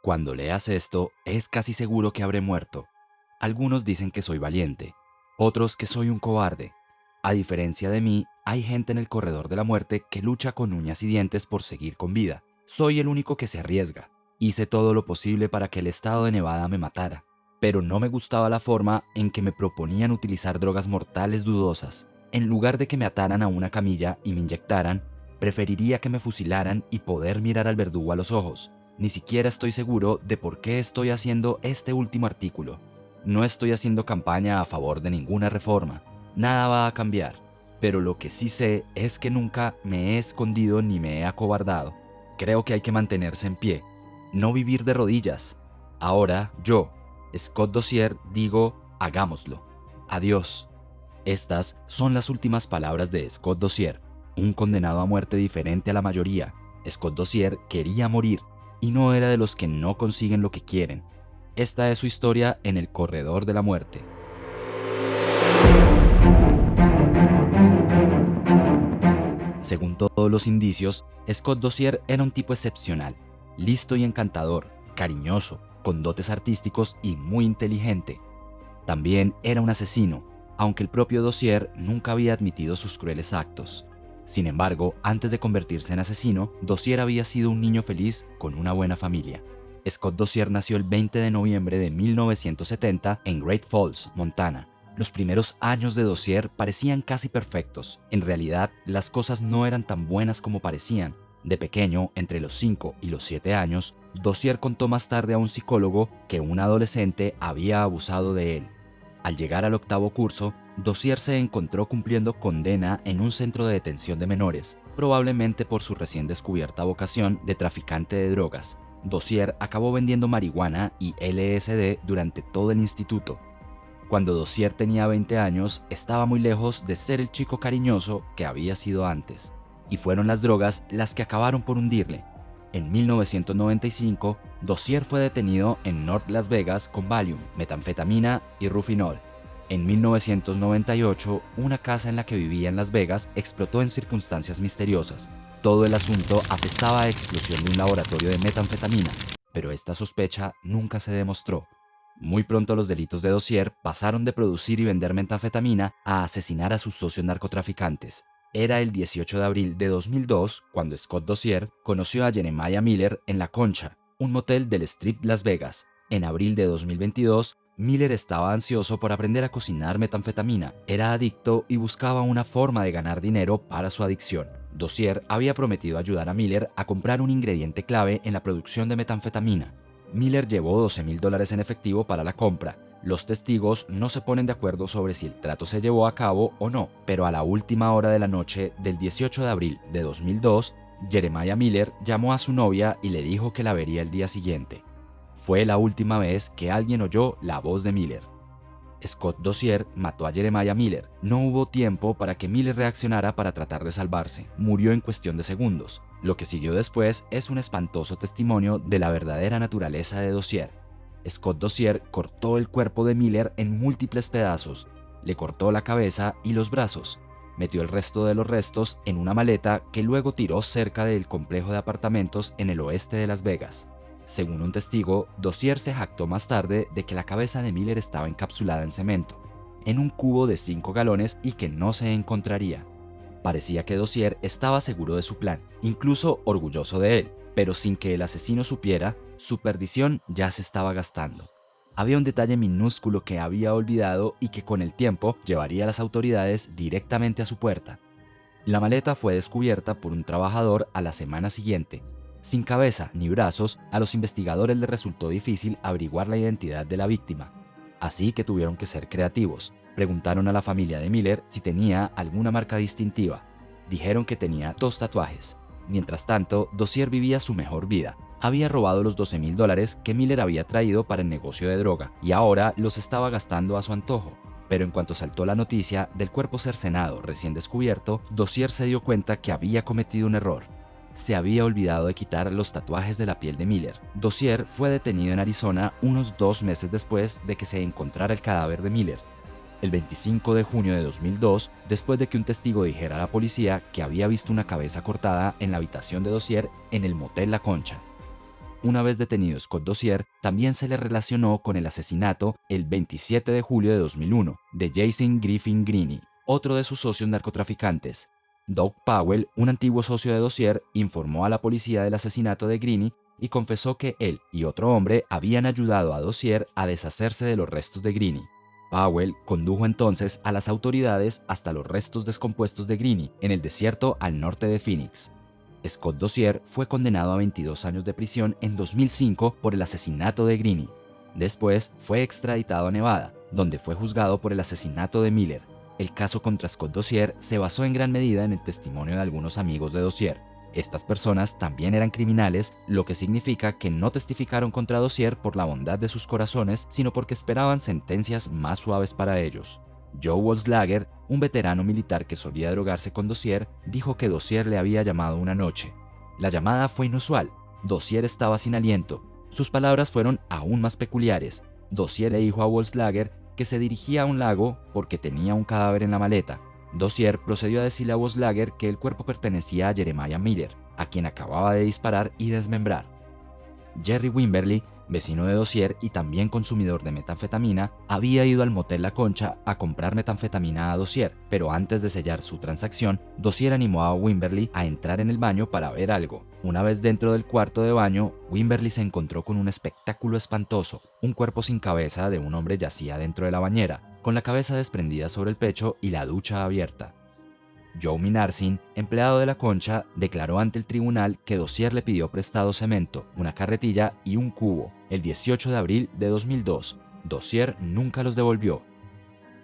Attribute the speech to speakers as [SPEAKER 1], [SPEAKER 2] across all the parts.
[SPEAKER 1] Cuando leas esto, es casi seguro que habré muerto. Algunos dicen que soy valiente, otros que soy un cobarde. A diferencia de mí, hay gente en el corredor de la muerte que lucha con uñas y dientes por seguir con vida. Soy el único que se arriesga. Hice todo lo posible para que el estado de Nevada me matara, pero no me gustaba la forma en que me proponían utilizar drogas mortales dudosas. En lugar de que me ataran a una camilla y me inyectaran, preferiría que me fusilaran y poder mirar al verdugo a los ojos. Ni siquiera estoy seguro de por qué estoy haciendo este último artículo. No estoy haciendo campaña a favor de ninguna reforma. Nada va a cambiar. Pero lo que sí sé es que nunca me he escondido ni me he acobardado. Creo que hay que mantenerse en pie, no vivir de rodillas. Ahora yo, Scott Dossier, digo, hagámoslo. Adiós. Estas son las últimas palabras de Scott Dossier, un condenado a muerte diferente a la mayoría. Scott Dossier quería morir y no era de los que no consiguen lo que quieren. Esta es su historia en el corredor de la muerte. Según todos los indicios, Scott Dossier era un tipo excepcional, listo y encantador, cariñoso, con dotes artísticos y muy inteligente. También era un asesino, aunque el propio Dossier nunca había admitido sus crueles actos. Sin embargo, antes de convertirse en asesino, Dossier había sido un niño feliz con una buena familia. Scott Dossier nació el 20 de noviembre de 1970 en Great Falls, Montana. Los primeros años de Dossier parecían casi perfectos. En realidad, las cosas no eran tan buenas como parecían. De pequeño, entre los 5 y los 7 años, Dossier contó más tarde a un psicólogo que un adolescente había abusado de él. Al llegar al octavo curso, Dossier se encontró cumpliendo condena en un centro de detención de menores, probablemente por su recién descubierta vocación de traficante de drogas. Dossier acabó vendiendo marihuana y LSD durante todo el instituto. Cuando Dossier tenía 20 años, estaba muy lejos de ser el chico cariñoso que había sido antes, y fueron las drogas las que acabaron por hundirle. En 1995, Dossier fue detenido en North Las Vegas con Valium, metanfetamina y Rufinol. En 1998, una casa en la que vivía en Las Vegas explotó en circunstancias misteriosas. Todo el asunto atestaba a explosión de un laboratorio de metanfetamina, pero esta sospecha nunca se demostró. Muy pronto los delitos de Dossier pasaron de producir y vender metanfetamina a asesinar a sus socios narcotraficantes. Era el 18 de abril de 2002 cuando Scott Dossier conoció a Jeremiah Miller en La Concha, un motel del Strip Las Vegas. En abril de 2022, Miller estaba ansioso por aprender a cocinar metanfetamina, era adicto y buscaba una forma de ganar dinero para su adicción. Dossier había prometido ayudar a Miller a comprar un ingrediente clave en la producción de metanfetamina. Miller llevó $12,000 en efectivo para la compra. Los testigos no se ponen de acuerdo sobre si el trato se llevó a cabo o no, pero a la última hora de la noche del 18 de abril de 2002, Jeremiah Miller llamó a su novia y le dijo que la vería el día siguiente. Fue la última vez que alguien oyó la voz de Miller. Scott Dossier mató a Jeremiah Miller. No hubo tiempo para que Miller reaccionara para tratar de salvarse. Murió en cuestión de segundos. Lo que siguió después es un espantoso testimonio de la verdadera naturaleza de Dossier. Scott Dossier cortó el cuerpo de Miller en múltiples pedazos. Le cortó la cabeza y los brazos. Metió el resto de los restos en una maleta que luego tiró cerca del complejo de apartamentos en el oeste de Las Vegas. Según un testigo, Dossier se jactó más tarde de que la cabeza de Miller estaba encapsulada en cemento, en un cubo de 5 galones y que no se encontraría. Parecía que Dossier estaba seguro de su plan, incluso orgulloso de él, pero sin que el asesino supiera, su perdición ya se estaba gastando. Había un detalle minúsculo que había olvidado y que con el tiempo llevaría a las autoridades directamente a su puerta. La maleta fue descubierta por un trabajador a la semana siguiente. Sin cabeza ni brazos, a los investigadores les resultó difícil averiguar la identidad de la víctima. Así que tuvieron que ser creativos. Preguntaron a la familia de Miller si tenía alguna marca distintiva. Dijeron que tenía 2 tatuajes. Mientras tanto, Dossier vivía su mejor vida. Había robado los $12,000 que Miller había traído para el negocio de droga y ahora los estaba gastando a su antojo. Pero en cuanto saltó la noticia del cuerpo cercenado recién descubierto, Dossier se dio cuenta que había cometido un error. Se había olvidado de quitar los tatuajes de la piel de Miller. Dossier fue detenido en Arizona unos 2 meses después de que se encontrara el cadáver de Miller. El 25 de junio de 2002, después de que un testigo dijera a la policía que había visto una cabeza cortada en la habitación de Dossier en el motel La Concha. Una vez detenido Scott Dossier, también se le relacionó con el asesinato el 27 de julio de 2001 de Jason Griffin Greene, otro de sus socios narcotraficantes. Doug Powell, un antiguo socio de Dossier, informó a la policía del asesinato de Greene y confesó que él y otro hombre habían ayudado a Dossier a deshacerse de los restos de Greene. Powell condujo entonces a las autoridades hasta los restos descompuestos de Greene en el desierto al norte de Phoenix. Scott Dossier fue condenado a 22 años de prisión en 2005 por el asesinato de Greene. Después fue extraditado a Nevada, donde fue juzgado por el asesinato de Miller. El caso contra Scott Dossier se basó en gran medida en el testimonio de algunos amigos de Dossier. Estas personas también eran criminales, lo que significa que no testificaron contra Dossier por la bondad de sus corazones, sino porque esperaban sentencias más suaves para ellos. Joe Wolfslager, un veterano militar que solía drogarse con Dossier, dijo que Dossier le había llamado una noche. La llamada fue inusual. Dossier estaba sin aliento. Sus palabras fueron aún más peculiares. Dossier le dijo a Wolfslager que se dirigía a un lago porque tenía un cadáver en la maleta. Dossier procedió a decirle a Wolfslager que el cuerpo pertenecía a Jeremiah Miller, a quien acababa de disparar y desmembrar. Jerry Wimberly, vecino de Dossier y también consumidor de metanfetamina, había ido al motel La Concha a comprar metanfetamina a Dossier, pero antes de sellar su transacción, Dossier animó a Wimberly a entrar en el baño para ver algo. Una vez dentro del cuarto de baño, Wimberly se encontró con un espectáculo espantoso. Un cuerpo sin cabeza de un hombre yacía dentro de la bañera, con la cabeza desprendida sobre el pecho y la ducha abierta. Joe Minarsin, empleado de La Concha, declaró ante el tribunal que Dossier le pidió prestado cemento, una carretilla y un cubo el 18 de abril de 2002. Dossier nunca los devolvió.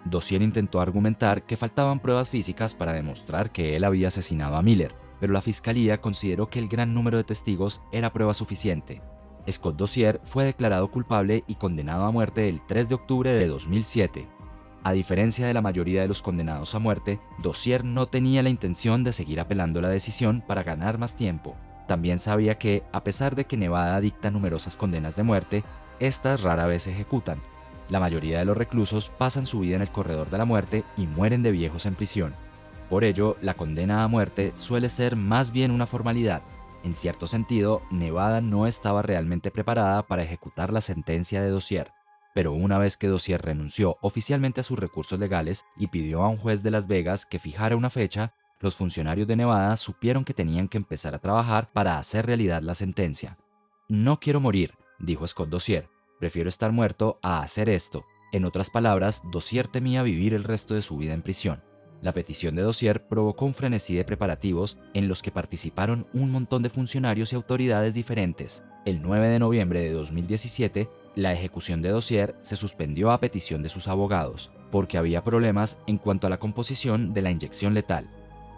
[SPEAKER 1] Dossier intentó argumentar que faltaban pruebas físicas para demostrar que él había asesinado a Miller, pero la fiscalía consideró que el gran número de testigos era prueba suficiente. Scott Dossier fue declarado culpable y condenado a muerte el 3 de octubre de 2007. A diferencia de la mayoría de los condenados a muerte, Dossier no tenía la intención de seguir apelando la decisión para ganar más tiempo. También sabía que, a pesar de que Nevada dicta numerosas condenas de muerte, estas rara vez se ejecutan. La mayoría de los reclusos pasan su vida en el corredor de la muerte y mueren de viejos en prisión. Por ello, la condena a muerte suele ser más bien una formalidad. En cierto sentido, Nevada no estaba realmente preparada para ejecutar la sentencia de Dossier. Pero una vez que Dossier renunció oficialmente a sus recursos legales y pidió a un juez de Las Vegas que fijara una fecha, los funcionarios de Nevada supieron que tenían que empezar a trabajar para hacer realidad la sentencia. No quiero morir, dijo Scott Dossier, prefiero estar muerto a hacer esto. En otras palabras, Dossier temía vivir el resto de su vida en prisión. La petición de Dossier provocó un frenesí de preparativos en los que participaron un montón de funcionarios y autoridades diferentes. El 9 de noviembre de 2017, la ejecución de Dossier se suspendió a petición de sus abogados, porque había problemas en cuanto a la composición de la inyección letal.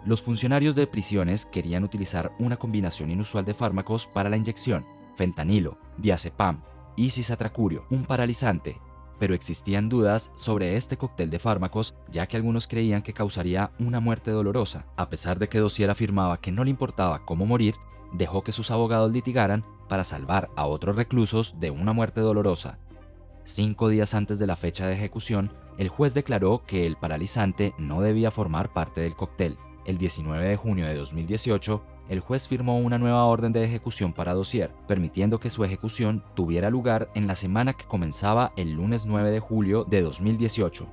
[SPEAKER 1] Los funcionarios de prisiones querían utilizar una combinación inusual de fármacos para la inyección: fentanilo, diazepam y cisatracurio, un paralizante, pero existían dudas sobre este cóctel de fármacos, ya que algunos creían que causaría una muerte dolorosa. A pesar de que Dossier afirmaba que no le importaba cómo morir, dejó que sus abogados litigaran para salvar a otros reclusos de una muerte dolorosa. 5 días antes de la fecha de ejecución, el juez declaró que el paralizante no debía formar parte del cóctel. El 19 de junio de 2018, el juez firmó una nueva orden de ejecución para Dossier, permitiendo que su ejecución tuviera lugar en la semana que comenzaba el lunes 9 de julio de 2018.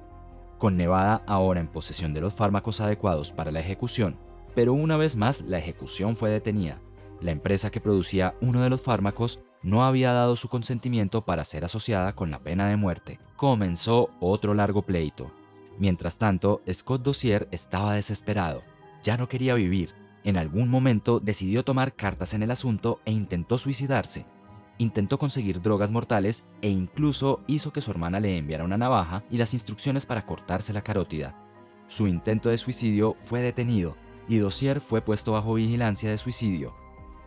[SPEAKER 1] Con Nevada ahora en posesión de los fármacos adecuados para la ejecución, pero una vez más la ejecución fue detenida. La empresa que producía uno de los fármacos no había dado su consentimiento para ser asociada con la pena de muerte. Comenzó otro largo pleito. Mientras tanto, Scott Dossier estaba desesperado. Ya no quería vivir. En algún momento decidió tomar cartas en el asunto e intentó suicidarse. Intentó conseguir drogas mortales e incluso hizo que su hermana le enviara una navaja y las instrucciones para cortarse la carótida. Su intento de suicidio fue detenido y Dossier fue puesto bajo vigilancia de suicidio.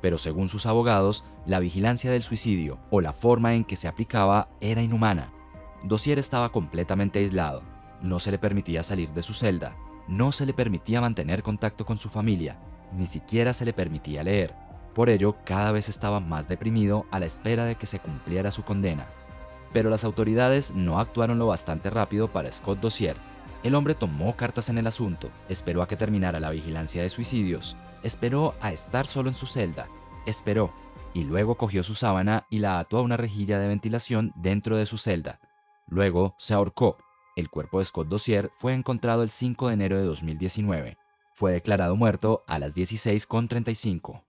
[SPEAKER 1] Pero según sus abogados, la vigilancia del suicidio o la forma en que se aplicaba era inhumana. Dossier estaba completamente aislado. No se le permitía salir de su celda. No se le permitía mantener contacto con su familia. Ni siquiera se le permitía leer. Por ello, cada vez estaba más deprimido a la espera de que se cumpliera su condena. Pero las autoridades no actuaron lo bastante rápido para Scott Dossier. El hombre tomó cartas en el asunto, esperó a que terminara la vigilancia de suicidios, esperó a estar solo en su celda, esperó, y luego cogió su sábana y la ató a una rejilla de ventilación dentro de su celda. Luego se ahorcó. El cuerpo de Scott Dossier fue encontrado el 5 de enero de 2019. Fue declarado muerto a las 16:35.